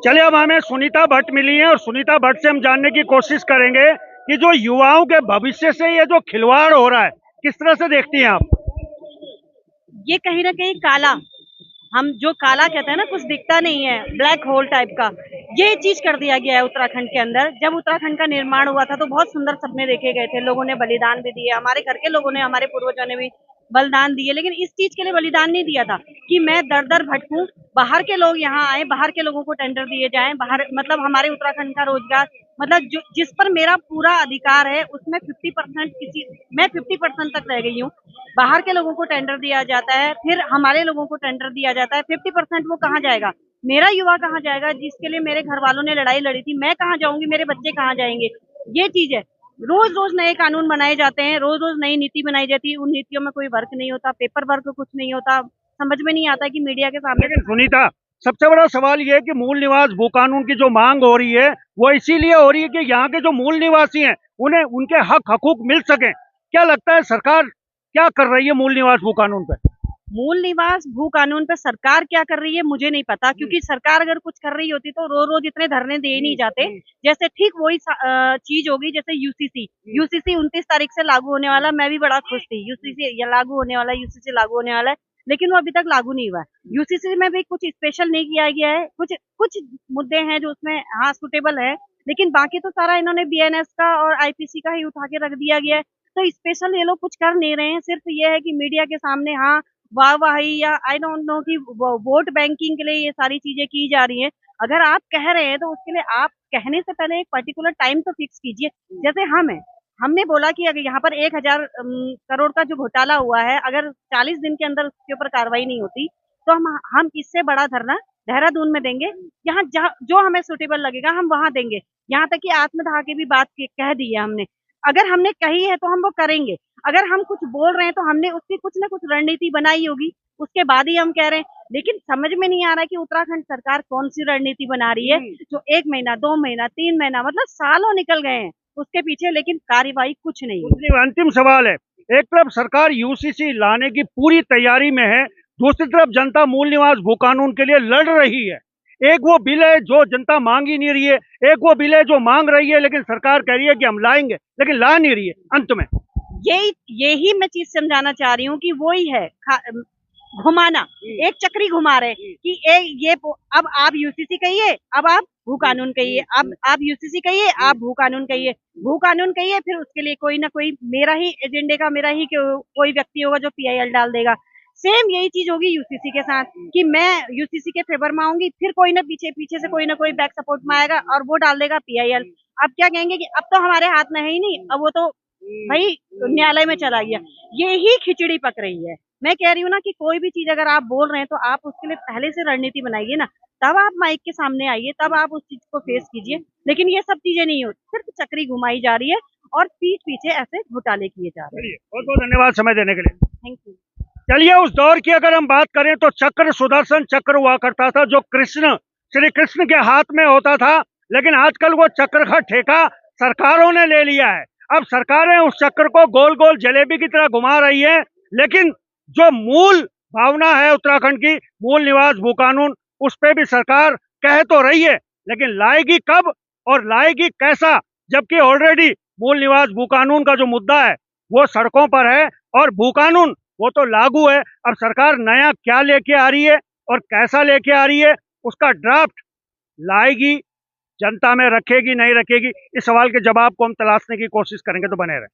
चलिए अब हमें सुनीता भट्ट मिली है और सुनीता भट्ट से हम जानने की कोशिश करेंगे कि जो युवाओं के भविष्य से ये जो खिलवाड़ हो रहा है किस तरह से देखती हैं आप। ये कहीं ना कहीं काला, हम जो काला कहते हैं ना, कुछ दिखता नहीं है, ब्लैक होल टाइप का, ये चीज कर दिया गया है उत्तराखंड के अंदर। जब उत्तराखंड का निर्माण हुआ था तो बहुत सुंदर सपने देखे गए थे, लोगों ने बलिदान भी दिए, हमारे घर के लोगों ने, हमारे पूर्वजों ने भी बलिदान दिए, लेकिन इस चीज के लिए बलिदान नहीं दिया था कि मैं दर दर भटकूं, बाहर के लोग यहाँ आए, बाहर के लोगों को टेंडर दिए जाएं, बाहर मतलब हमारे उत्तराखंड का रोजगार, मतलब जो जिस पर मेरा पूरा अधिकार है उसमें 50% किसी, मैं 50% तक रह गई हूँ, बाहर के लोगों को टेंडर दिया जाता है, फिर हमारे लोगों को टेंडर दिया जाता है। 50% वो कहाँ जाएगा, मेरा युवा कहाँ जाएगा, जिसके लिए मेरे घर वालों ने लड़ाई लड़ी थी, मैं कहाँ जाऊंगी, मेरे बच्चे कहाँ जाएंगे। ये चीज है। रोज रोज नए कानून बनाए जाते हैं, रोज रोज नई नीति बनाई जाती है, उन नीतियों में कोई वर्क नहीं होता, पेपर वर्क कुछ नहीं होता, समझ में नहीं आता कि मीडिया के सामने लेकिन सुनीता, सबसे बड़ा सवाल ये है कि मूल निवास भू कानून की जो मांग हो रही है वो इसीलिए हो रही है कि यहाँ के जो मूल निवासी हैं उन्हें उनके हक हकूक मिल सके। क्या लगता है सरकार क्या कर रही है मूल निवास भू कानून पे? मूल निवास भू कानून पे सरकार क्या कर रही है मुझे नहीं पता, क्योंकि सरकार अगर कुछ कर रही होती तो रोज रोज इतने धरने दे नहीं जाते। जैसे ठीक वही चीज होगी जैसे यूसीसी। यूसीसी 29 तारीख से लागू होने वाला, मैं भी बड़ा खुश थी, यूसीसी लागू होने वाला, यूसीसी लागू होने वाला है, लेकिन वो अभी तक लागू नहीं हुआ है। यूसीसी में भी कुछ स्पेशल नहीं किया गया है, कुछ कुछ मुद्दे हैं जो उसमें हाँ सुटेबल है, लेकिन बाकी तो सारा इन्होंने बीएनएस का और आईपीसी का ही उठा के रख दिया गया है। तो स्पेशल ये लोग कुछ कर नहीं रहे हैं, सिर्फ ये है कि मीडिया के सामने हाँ वाहवाही या आई डोंट नो कि वोट बैंकिंग के लिए ये सारी चीजें की जा रही हैं। अगर आप कह रहे हैं तो उसके लिए आप कहने से पहले एक पर्टिकुलर टाइम तो फिक्स कीजिए। जैसे हमने बोला कि अगर यहाँ पर 1,000 करोड़ का जो घोटाला हुआ है, अगर 40 दिन के अंदर उसके ऊपर कार्रवाई नहीं होती तो हम इससे बड़ा धरना देहरादून में देंगे, यहाँ जहाँ जो हमें सुटेबल लगेगा हम वहां देंगे। यहाँ तक कि आत्मदाह की भी बात कह दी है हमने, अगर हमने कही है तो हम वो करेंगे। अगर हम कुछ बोल रहे हैं तो हमने उसकी कुछ ना कुछ रणनीति बनाई होगी, उसके बाद ही हम कह रहे हैं। लेकिन समझ में नहीं आ रहा है कि उत्तराखंड सरकार कौन सी रणनीति बना रही है, जो 1 महीना 2 महीना 3 महीना मतलब सालों निकल गए हैं उसके पीछे, लेकिन कार्यवाही कुछ नहीं है। अंतिम सवाल है, एक तरफ सरकार यूसीसी लाने की पूरी तैयारी में है, दूसरी तरफ जनता मूल निवास भू कानून के लिए लड़ रही है। एक वो बिल है जो जनता मांग ही नहीं रही है, एक वो बिल है जो मांग रही है लेकिन सरकार कह रही है कि हम लाएंगे लेकिन ला नहीं रही है अंत में। यही यही मैं चीज समझाना चाह रही हूँ कि वो ही है घुमाना, एक चक्री घुमा रहे कि ये अब आप यूसीसी कहिए, अब आप भू कानून कहिए, अब आप यूसीसी कहिए, आप भू कानून कहिए, भू कानून कहिए, फिर उसके लिए कोई ना कोई मेरा ही एजेंडे का मेरा ही कोई व्यक्ति होगा जो पीआईएल डाल देगा। सेम यही चीज होगी यूसीसी के साथ कि मैं यूसीसी के फेवर में आऊंगी, फिर कोई ना पीछे पीछे से कोई ना कोई बैक सपोर्ट में आएगा और वो डाल देगा पीआईएल। अब क्या कहेंगे कि अब तो हमारे हाथ में है ही नहीं, अब वो तो भाई न्यायालय में चला गया। ये ही खिचड़ी पक रही है। मैं कह रही हूँ ना कि कोई भी चीज अगर आप बोल रहे हैं तो आप उसके लिए पहले से रणनीति बनाइए ना, तब आप माइक के सामने आइए, तब आप उस चीज को फेस कीजिए। लेकिन ये सब चीजें नहीं होती, सिर्फ चक्री घुमाई जा रही है और पीठ पीछे ऐसे घोटाले किए जा रहे हैं। बहुत बहुत धन्यवाद समय देने के लिए। Thank you. चलिए उस दौर की अगर हम बात करें तो चक्र सुदर्शन चक्र हुआ करता था जो कृष्ण श्री कृष्ण के हाथ में होता था, लेकिन आजकल वो चक्र का ठेका सरकारों ने ले लिया है। अब सरकारें उस चक्र को गोल गोल जलेबी की तरह घुमा रही है, लेकिन जो मूल भावना है उत्तराखंड की, मूल निवास भू कानून, उस पर भी सरकार कह तो रही है लेकिन लाएगी कब और लाएगी कैसा, जबकि ऑलरेडी मूल निवास भू कानून का जो मुद्दा है वो सड़कों पर है और भू कानून वो तो लागू है। अब सरकार नया क्या लेके आ रही है और कैसा लेके आ रही है उसका ड्राफ्ट लाएगी, जनता में रखेगी नहीं रखेगी, इस सवाल के जवाब को हम तलाशने की कोशिश करेंगे, तो बने रहे।